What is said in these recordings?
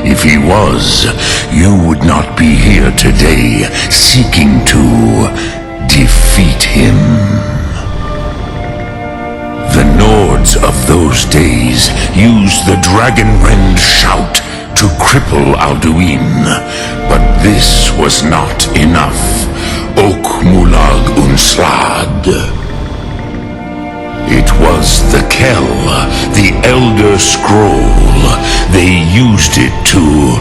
If he was, you would not be here today seeking to defeat him. The Nords of those days used the Dragonrend shout to cripple Alduin, but this was not enough. Ok Mulag Unslad. It was the Kell, the Elder Scroll. They used it to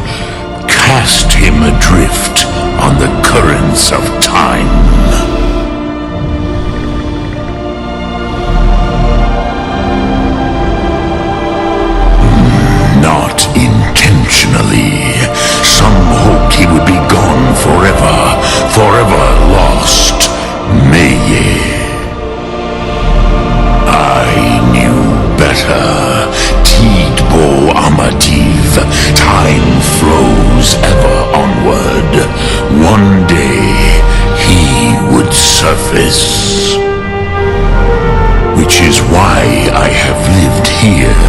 cast him adrift on the currents of time. Not intentionally. Some hoped he would be gone forever, forever lost. Meye. I knew better. Tidbo Amativ. Time flows ever onward. One day he would surface. Which is why I have lived here.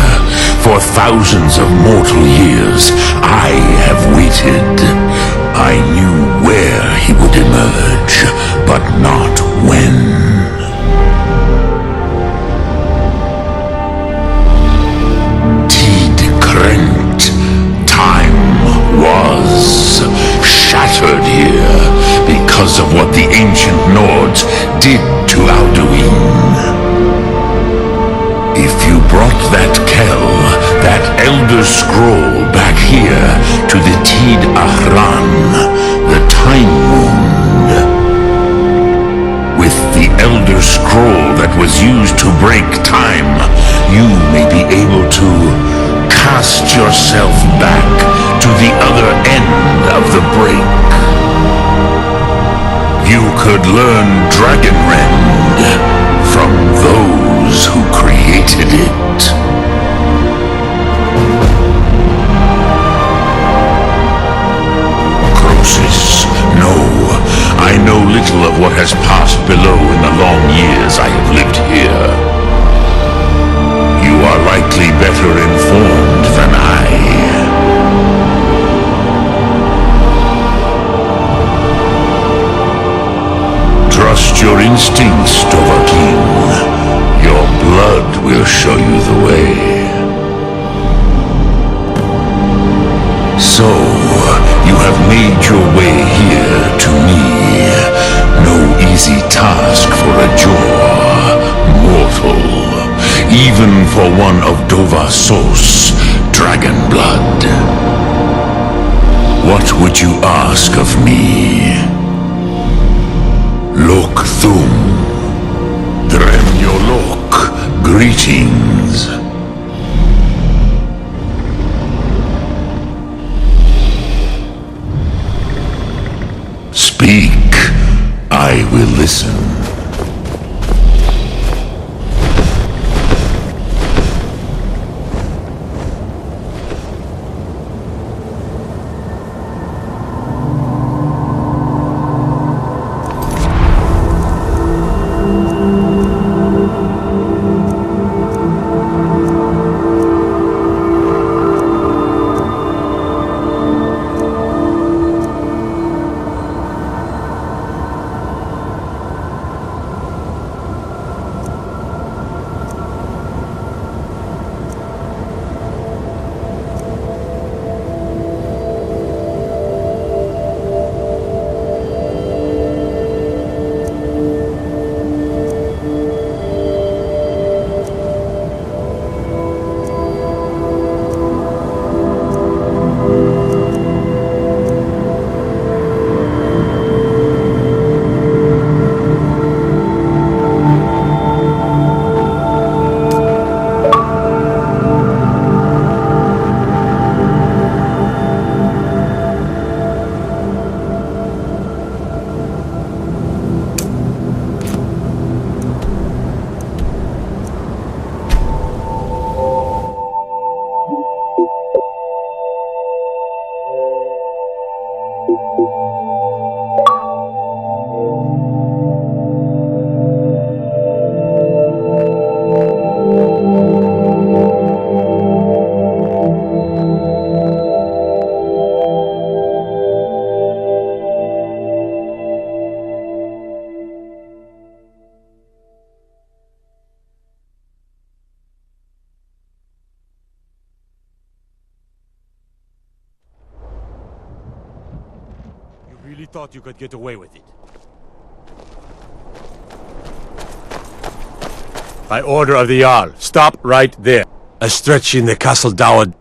For thousands of mortal years, I have waited. I knew where he would emerge, but not when. Tidkrent. Time was shattered here because of what the ancient Nords did to Alduin. If you brought that Kell, that Elder Scroll back here to the Tid Ahran, the Time Wound, with the Elder Scroll that was used to break time, you may be able to cast yourself back to the other end of the break. You could learn Dragonrend from those who created it. Croesus, no. I know little of what has passed below in the long years I have lived here. You are likely better informed than I. Trust your instincts, Dovahkiin. Your blood will show you the way. So, you have made your way here to me. No easy task for a Jor, mortal. Even for one of Dovahsos, dragon blood. What would you ask of me? Lok Thum. Dremyolok. Greetings. Speak. I will listen. really thought you could get away with it. By order of the Jarl, stop right there. A stretch in the castle dower.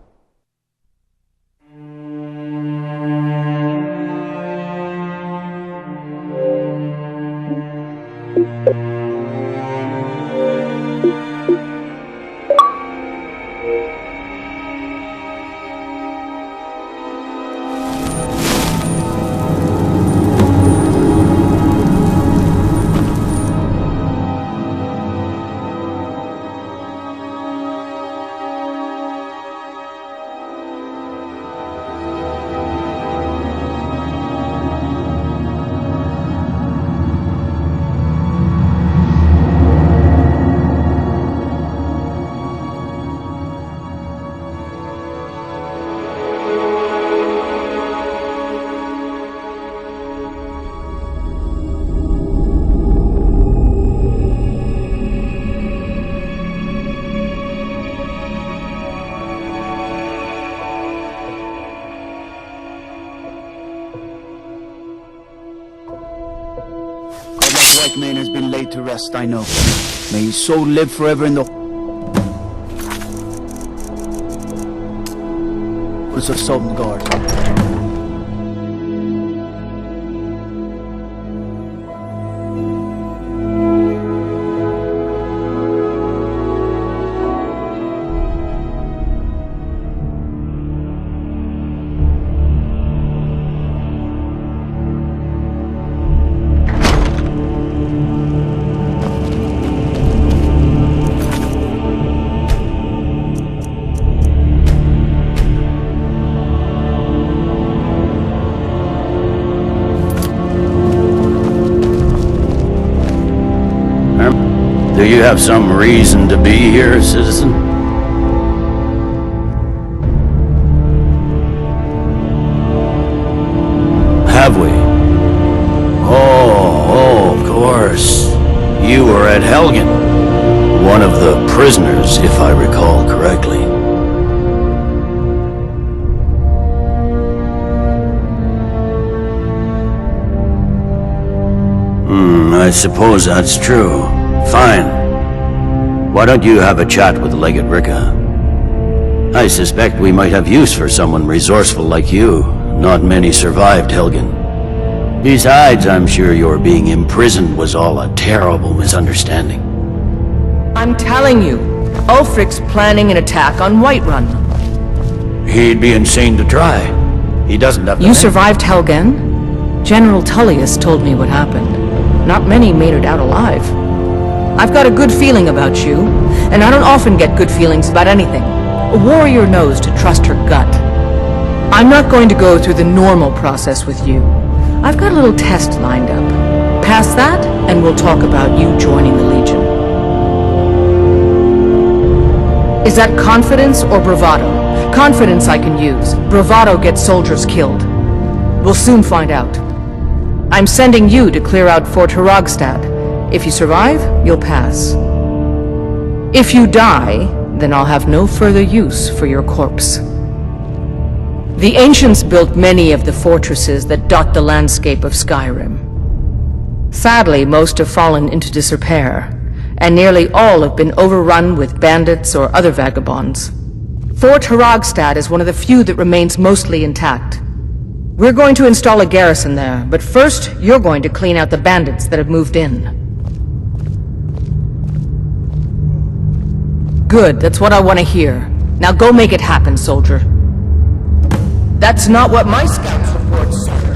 White Mane has been laid to rest, I know. May his soul live forever in the halls of Sovngarde. Do you have some reason to be here, citizen? Have we? Oh, of course. You were at Helgen. One of the prisoners, if I recall correctly. I suppose that's true. Fine. Why don't you have a chat with Legate Ricka? I suspect we might have use for someone resourceful like you. Not many survived Helgen. Besides, I'm sure your being imprisoned was all a terrible misunderstanding. I'm telling you, Ulfric's planning an attack on Whiterun. He'd be insane to try. He doesn't have the You men. survived Helgen? General Tullius told me what happened. Not many made it out alive. I've got a good feeling about you, and I don't often get good feelings about anything. A warrior knows to trust her gut. I'm not going to go through the normal process with you. I've got a little test lined up. Pass that, and we'll talk about you joining the Legion. Is that confidence or bravado? Confidence I can use. Bravado gets soldiers killed. We'll soon find out. I'm sending you to clear out Fort Hrogstad. If you survive, you'll pass. If you die, then I'll have no further use for your corpse. The ancients built many of the fortresses that dot the landscape of Skyrim. Sadly, most have fallen into disrepair, and nearly all have been overrun with bandits or other vagabonds. Fort Hrogstad is one of the few that remains mostly intact. We're going to install a garrison there, but first, you're going to clean out the bandits that have moved in. Good, that's what I want to hear. Now go make it happen, soldier. That's not what my scouts report, sir.